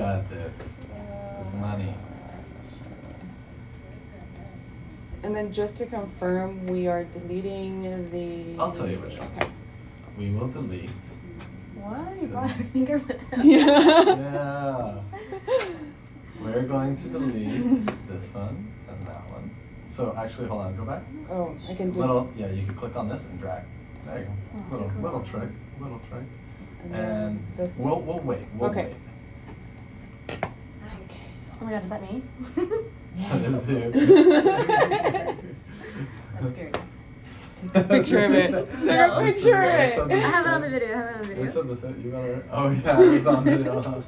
got this. It's money. And then just to confirm, we are deleting the... I'll tell you which one. Okay. We will delete. What? You brought your finger with him? Yeah. We're going to delete this one and that one. So actually, hold on, go back. Oh, I can do... Yeah, you can click on this and drag. There you go. Little trick. And this we'll wait. We'll wait. Oh my god, is that me? That is you. That's scary. Take a picture of it. Take a picture of it. I have it on the video. You better. Oh yeah, it was on video.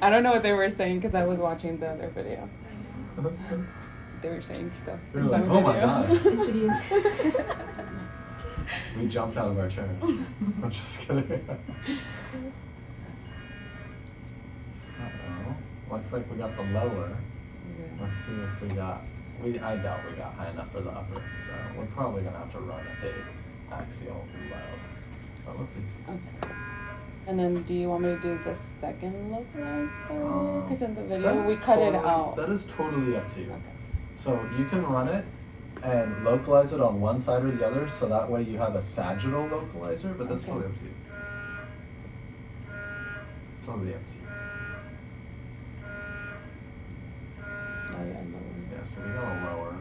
I don't know what they were saying because I was watching the other video. They were saying stuff. They were like, oh my god. Insidious. We jumped out of our chairs. I'm just kidding. Looks like we got the lower. Yeah. Let's see if we got. I doubt we got high enough for the upper, so we're probably gonna have to run a axial low. So let's see. Okay. And then, do you want me to do the second localizer? Because in the video we cut it out. That is totally up to you. Okay. So you can run it and localize it on one side or the other, so that way you have a sagittal localizer. But that's totally up to you. It's totally up to you. Oh yeah, lower. Yeah, so we got a lower.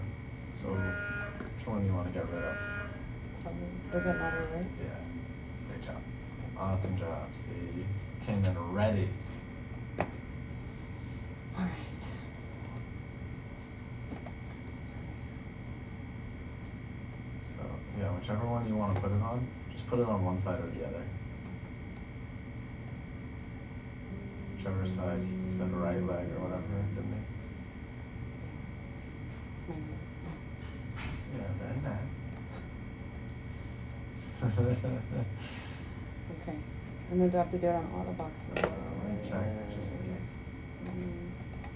So which one do you want to get rid of? Does it matter, right? Yeah. Great job. Awesome job. See, you came in ready. Alright. So yeah, whichever one you want to put it on, just put it on one side or the other. Whichever side, he said right leg or whatever, didn't he? Yeah, very nice. Okay. And then do I have to do it on all the boxes? Check, just in case.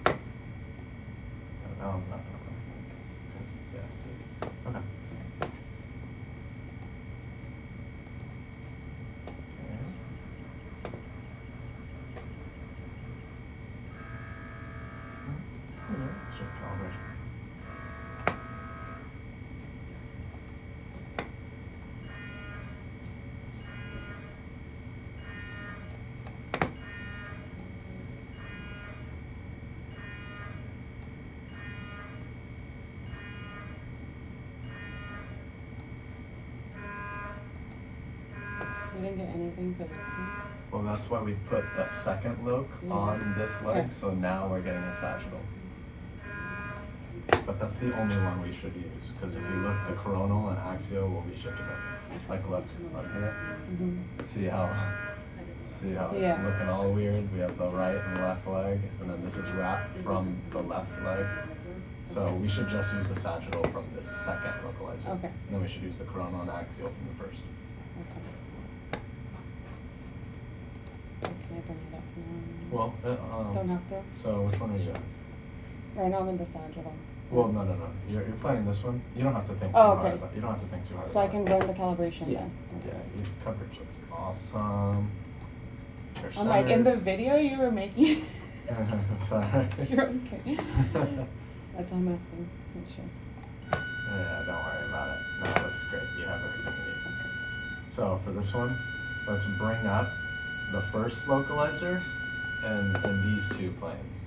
No, that one's not gonna work. Because, yeah, see. Okay. It's just calibration. We didn't get anything for this one. Well, that's why we put the second loc on this leg, Okay. so now we're getting a sagittal. But that's the only one we should use, because if you look, the coronal and axial will be shifted up, like left here. Mm-hmm. See how it's looking all weird? We have the right and left leg, and then this is wrapped from the left leg. So we should just use the sagittal from this second localizer. Okay. And then we should use the coronal and axial from the first. Okay. Can I bring it up now? Well, don't have to? So which one are you on? Right now I'm in the sagittal. Well, no. You're planning this one. You don't have to think too Oh, hard. okay. But you don't have to think too hard. So I about can it. run the calibration Yeah. then? Yeah. Your coverage looks awesome. You're I'm like, in centered. the video you were making... Sorry. You're okay. That's all I'm asking. Make sure. Yeah, don't worry about it. No, it looks great. You have everything you need. Okay. So for this one, let's bring up the first localizer and in these two planes.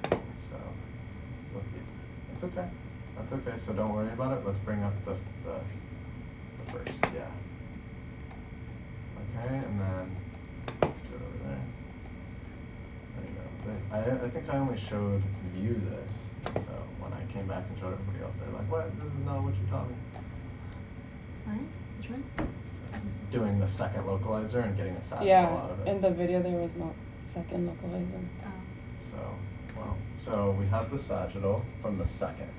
Okay. So, look, it's okay. That's okay. So don't worry about it. Let's bring up the first. Yeah. Okay, and then let's do it over there. There you go. I think I only showed you this. So when I came back and showed everybody else, they're like, "What? This is not what you taught me." What? Which one? Doing the second localizer and getting a sagittal out of it. In the video there was no second localizer. So we have the sagittal from the second,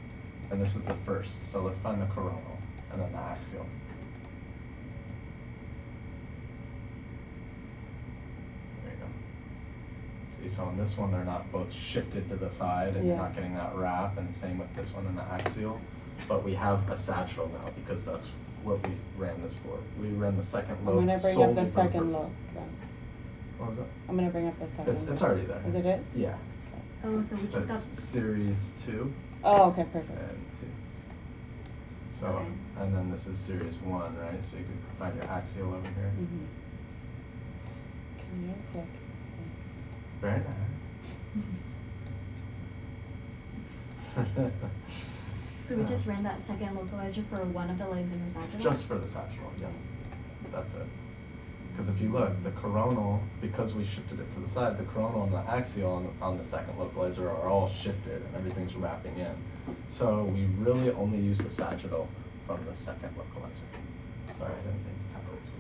and this is the first. So let's find the coronal and then the axial. There you go. See, so on this one they're not both shifted to the side, and you're not getting that wrap, and same with this one and the axial. But we have a sagittal now because that's what we ran this for. We ran the second loc. I'm gonna bring up the second loc then. What was it? I'm gonna bring up the second. It's already there. It is? Yeah. Oh, so we just got. That's series 2 Oh, okay, perfect. and 2. So, Okay. and then this is series 1, right? So you can find your axial over here. Mm-hmm. Can you click? Very nice. So we just ran that second localizer for one of the legs in the sagittal? Just for the sagittal, yeah. That's it. Because if you look, the coronal, because we shifted it to the side, the coronal and the axial on the second localizer are all shifted and everything's wrapping in. So we really only use the sagittal from the second localizer. Sorry, I didn't mean to tap it.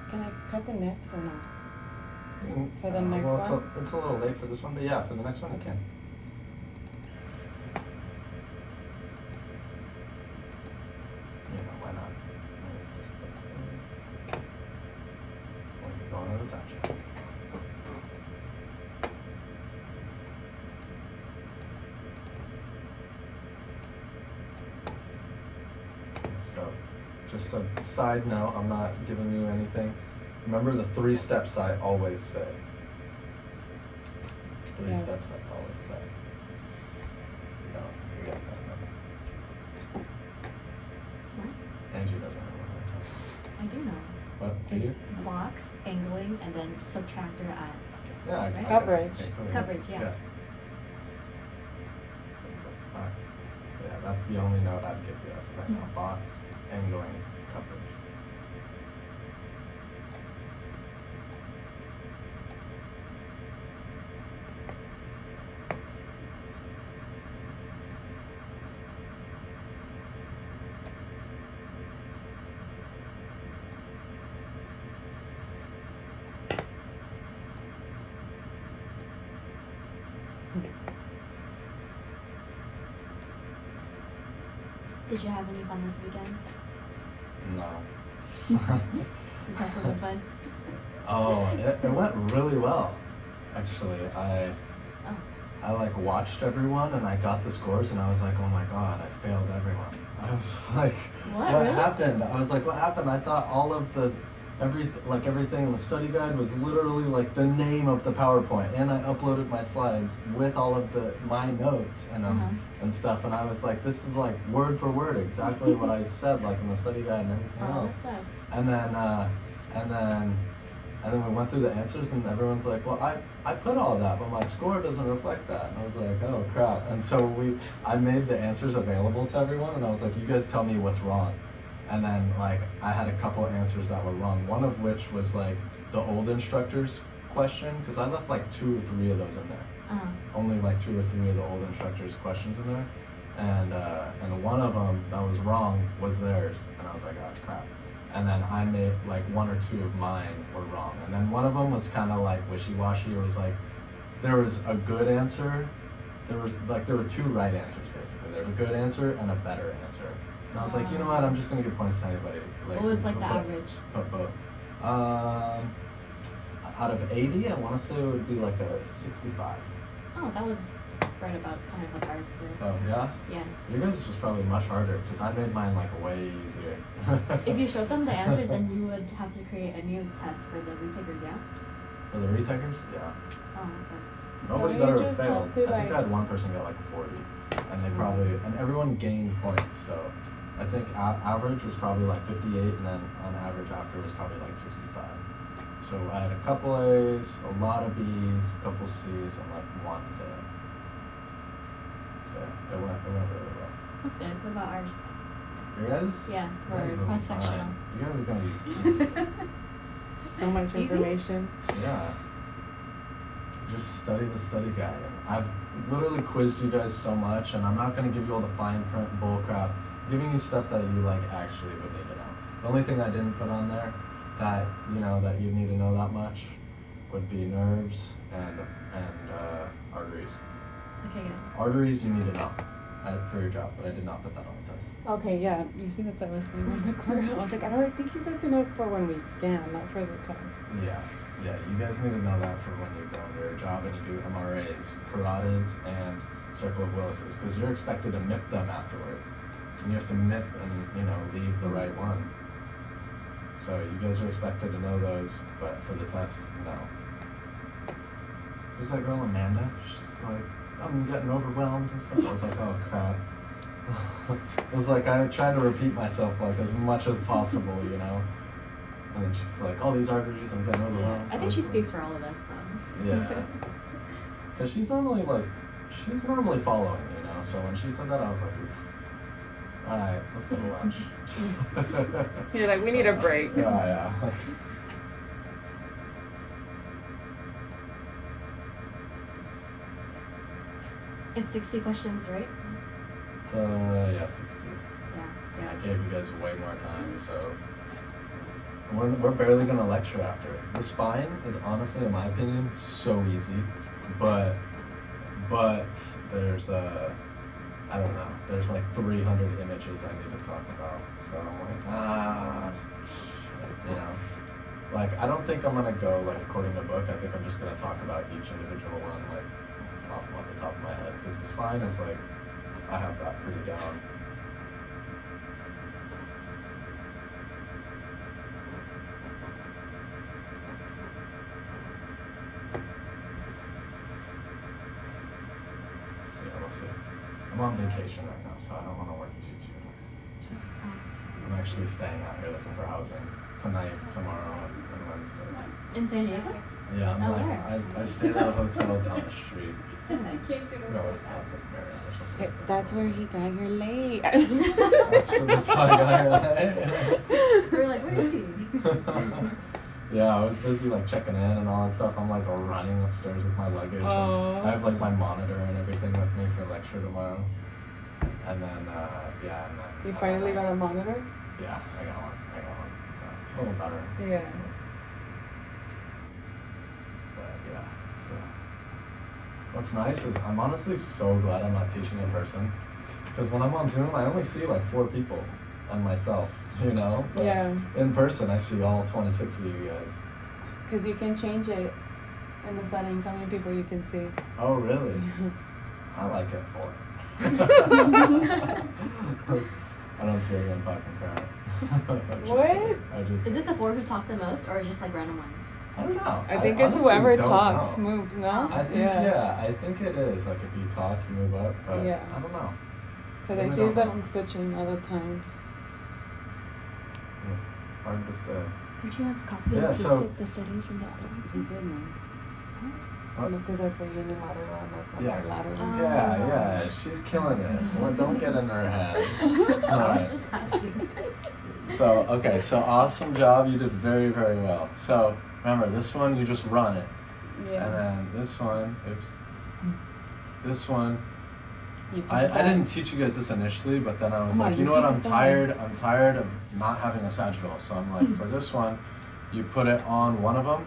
Can I cut the next or not? For the Well, next one? it's a little late for this one, but yeah, for the next one you can. You know, why not? Or you can go into the section. So, just a side note, I'm not giving you anything. Remember the 3 steps I always say. 3 Yes. steps I always say. No, you guys gotta remember. What? Angie doesn't remember. I do know. What? Do It's you? box, angling, and then subtractor at. Yeah, I Right? Coverage. Okay, cool. Coverage, yeah. Alright. So yeah, that's the only note I'd give you as of right now. Mhm. Box, angling, coverage. Did you have any fun this weekend? No. The test wasn't fun? Oh, it went really well. Actually, Oh. I like watched everyone and I got the scores and I was like, oh my god, I failed everyone. I was like, What, what really? happened? I was like, what happened? I thought all of the everything in the study guide was literally like the name of the PowerPoint, and I uploaded my slides with all of my notes and Uh-huh. and stuff, and I was like, this is like word for word exactly what I said like in the study guide and everything Oh, else. that sucks. And then we went through the answers and everyone's like, well, I put all that, but my score doesn't reflect that. And I was like, oh crap. And so I made the answers available to everyone and I was like, you guys tell me what's wrong. And then like I had a couple answers that were wrong. One of which was like the old instructor's question, because I left like 2 or 3 of those in there. only like 2 or 3 of the old instructors' questions in there, and one of them that was wrong was theirs, and I was like, oh crap. And then I made like 1 or 2 of mine were wrong, and then one of them was kind of like wishy-washy. It was like there was a good answer, there were 2 right answers basically. There was a good answer and a better answer. And I was like, you know what? I'm just gonna give points to anybody. Like, what was like the average? But both. Out of 80, I want to say it would be like a 65. Oh, that was right about kind of like ours too. Oh yeah. Yeah. Your guys was probably much harder because I made mine like way easier. If you showed them the answers, then you would have to create a new test for the retakers, yeah? For the retakers, yeah. Oh, that sucks. Nobody Don't you better have just failed. have to, I think I like- had one person get like 40, and they probably and everyone gained points. So I think average was probably like 58, and then on average after was probably like 65. So I had a couple A's, a lot of B's, a couple C's, and like 1 fail. So it went really well. That's good. What about ours? You guys? Yeah, You for guys will be cross-sectional. fine. You guys are gonna be easy. So much Easy? information. Yeah. Just study the study guide. I've literally quizzed you guys so much, and I'm not gonna give you all the fine print bullcrap. I'm giving you stuff that you like actually would need to know. The only thing I didn't put on there that that you need to know that much would be nerves and arteries. Okay, good. Arteries you need to know for your job, but I did not put that on the test. Okay, yeah. You see that was me on the car. I was like, I think he said to know for when we scan, not for the test. Yeah, you guys need to know that for when you go into your job and you do MRAs, carotids, and circle of Willis's, because you're expected to MIP them afterwards. And you have to MIP and, leave the right ones. So you guys are expected to know those, but for the test, no. Who's that girl, Amanda? She's like, I'm getting overwhelmed and stuff. I was like, oh crap. It was like I tried to repeat myself like as much as possible, And then she's like, all these arteries, I'm getting overwhelmed. I think she speaks for all of us, though. Yeah. Because she's normally following, So when she said that, I was like, oof. Alright, let's go to lunch. You're like, we need a break. Yeah. It's 60 questions, right? It's, yeah, 60. Yeah. I gave you guys way more time, so we're barely gonna lecture after. The spine is honestly, in my opinion, so easy, but there's I don't know. There's like 300 images I need to talk about, so I'm like like I don't think I'm gonna go like according to book. I think I'm just gonna talk about each individual one like off the top of my head, because the spine is like I have that pretty down. I'm on vacation right now, so I don't want to work too. I'm actually staying out here looking for housing tonight, tomorrow, and Wednesday. In San Diego? Yeah, Oh, where? I stayed at a hotel down the street. I can't get No, it's not. It's like Marriott or something. Okay, that's where he got your late. That's how I got here. We're like, where is he? Yeah, I was busy like checking in and all that stuff. I'm like running upstairs with my luggage. Oh. And I have like my monitor and everything with me for lecture tomorrow. And then You finally got a monitor? Yeah, I got one. So a little better. Yeah. But yeah, so what's nice is I'm honestly so glad I'm not teaching in person, because when I'm on Zoom I only see like 4 people and myself, But Yeah. in person I see all 26 of you guys. Because you can change it in the settings, how many people you can see. Oh really? I like it 4. I don't see everyone talking crap. What? Is it the 4 who talk the most, or just like random ones? I don't know. I think it's honestly whoever don't talks know. moves, no? I think I think it is. Like if you talk, you move up. But Yeah. I don't know. Because I Really see don't that know. I'm switching all the time. Yeah, hard to say. Did you have copy Yeah, of so- the settings from the other ones? You said no. What? Because that's a unilateral and that's a Yeah. bilateral. Yeah, she's killing it. Well, don't get in her head. I was Alright. just asking. So awesome job. You did very, very well. So remember, this one you just run it, and Yeah. then this one, oops, this one, You put I this on. didn't teach you guys this initially, but then I was Come like, on, you know you what, keep I'm this on. tired of not having a sagittal. So I'm like, for this one, you put it on one of them,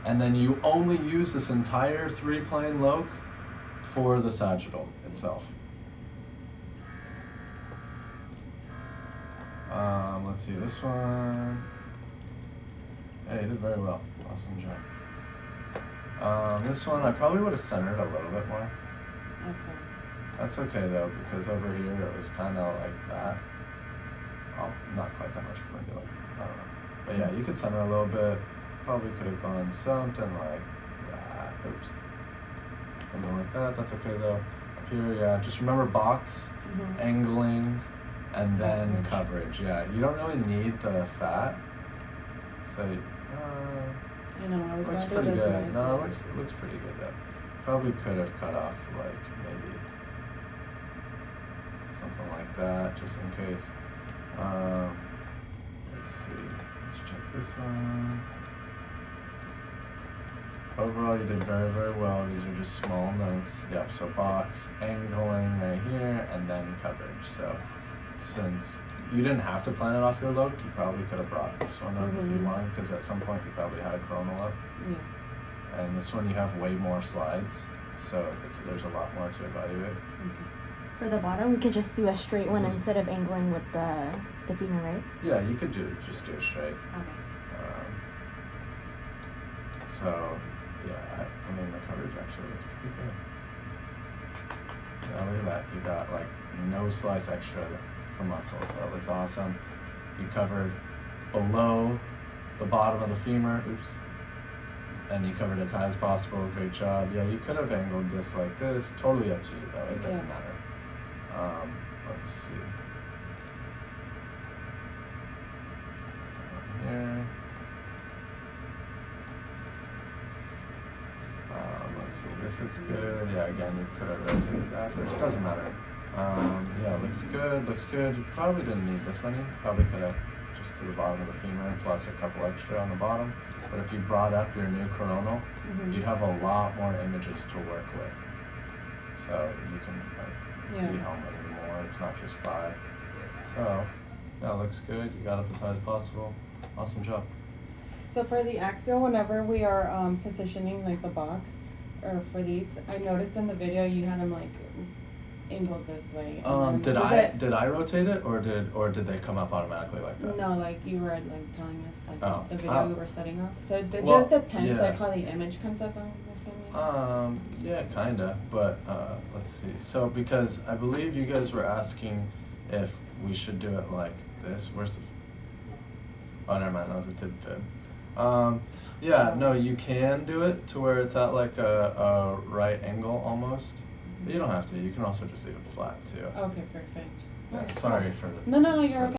and then you only use this entire 3-plane loc for the sagittal itself. Let's see, this one. Hey, you did very well. Awesome job. This one, I probably would have centered a little bit more. Okay. That's okay though, because over here it was kind of like that. Oh, not quite that much, maybe like, I don't know. But yeah, you could center a little bit. Probably could have gone something like that. Oops. Something like that. That's okay though. Up here, yeah, just remember box, angling, and then coverage. Yeah, you don't really need the fat. So, I know, I was looks going to do pretty this. good. and I No, said- it looks pretty good though. Probably could have cut off like maybe something like that, just in case. Let's see. Let's check this one. Overall, you did very, very well. These are just small notes. Yep, so box, angling right here, and then coverage. So since you didn't have to plan it off your loc, you probably could have brought this one up if you wanted, because at some point you probably had a coronal up. Yeah. And this one you have way more slides, so there's a lot more to evaluate. Okay. For the bottom, we could just do a straight one This is- instead of angling with the femur, right? Yeah, you could just do it straight. Okay. So, yeah, I mean, the coverage actually looks pretty good. Yeah, look at that. You got like no slice extra for muscle, so it looks awesome. You covered below the bottom of the femur, oops, and you covered as high as possible. Great job. Yeah, you could have angled this like this. Totally up to you though. It doesn't matter. Let's see. Here. Let's see, this looks good. Yeah, again, you could have rotated that first. Doesn't matter. Yeah, looks good. You probably didn't need this many. Probably could have just to the bottom of the femur plus a couple extra on the bottom. But if you brought up your new coronal, you'd have a lot more images to work with. So you can see how many more. It's not just 5. So, yeah, looks good. You got up as high as possible. Awesome job. So for the axial, whenever we are positioning like the box, or for these, I noticed in the video you had them like angled this way. and then Did I rotate it, or did they come up automatically like that? No, like you were like telling us like the video Oh. we were setting up. So it Well, just depends yeah. like how the image comes up. I'm assuming. Yeah, kinda, but let's see. So because I believe you guys were asking if we should do it like this. Where's the? Oh, never mind. That was a tib fib. Yeah, no, you can do it to where it's at like a right angle almost. But you don't have to. You can also just leave it flat too. Okay, perfect. Yeah, Alright, sorry cool. for the. No, you're for okay.